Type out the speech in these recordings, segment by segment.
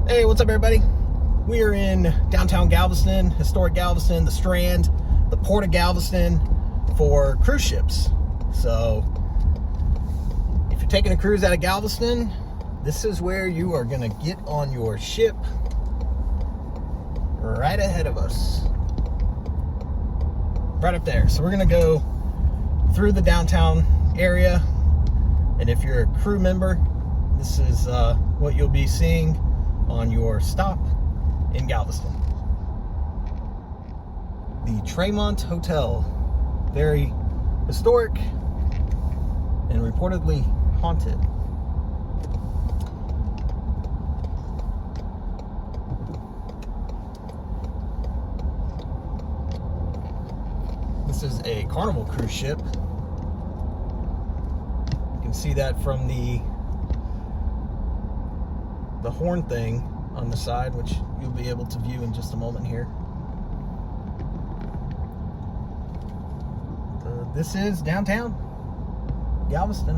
Hey, what's up everybody? We are in downtown Galveston, historic Galveston, the Strand, the Port of Galveston for cruise ships. So if you're taking a cruise out of Galveston, this is where you are going to get on your ship right ahead of us. Right up there. So we're going to go through the downtown area, and if you're a crew member, this is what you'll be seeing on your stop in Galveston. The Tremont Hotel, very historic and reportedly haunted. This is a Carnival cruise ship. You can see that from the horn thing on the side, which you'll be able to view in just a moment here. This is downtown Galveston.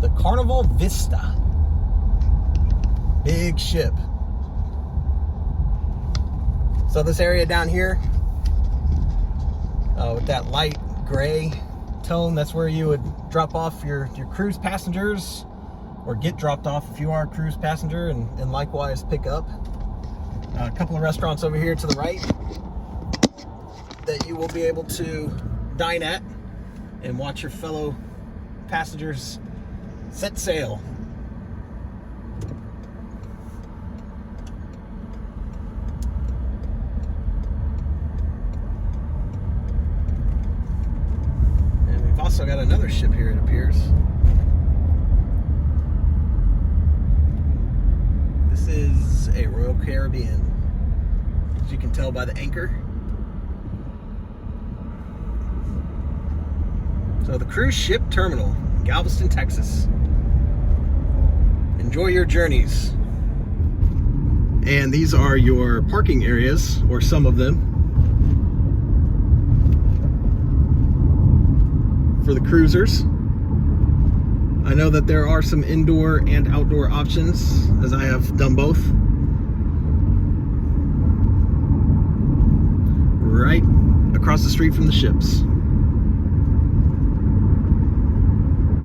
The Carnival Vista. Big ship. So this area down here, with that light gray tone, that's where you would drop off your cruise passengers, or get dropped off if you are a cruise passenger, and likewise pick up. A couple of restaurants over here to the right that you will be able to dine at and watch your fellow passengers set sail. Also got another ship here, it appears. This is a Royal Caribbean, as you can tell by the anchor. So the cruise ship terminal, Galveston, Texas. Enjoy your journeys. And these are your parking areas, or some of them, for the cruisers. I know that there are some indoor and outdoor options, as I have done both. Right across the street from the ships.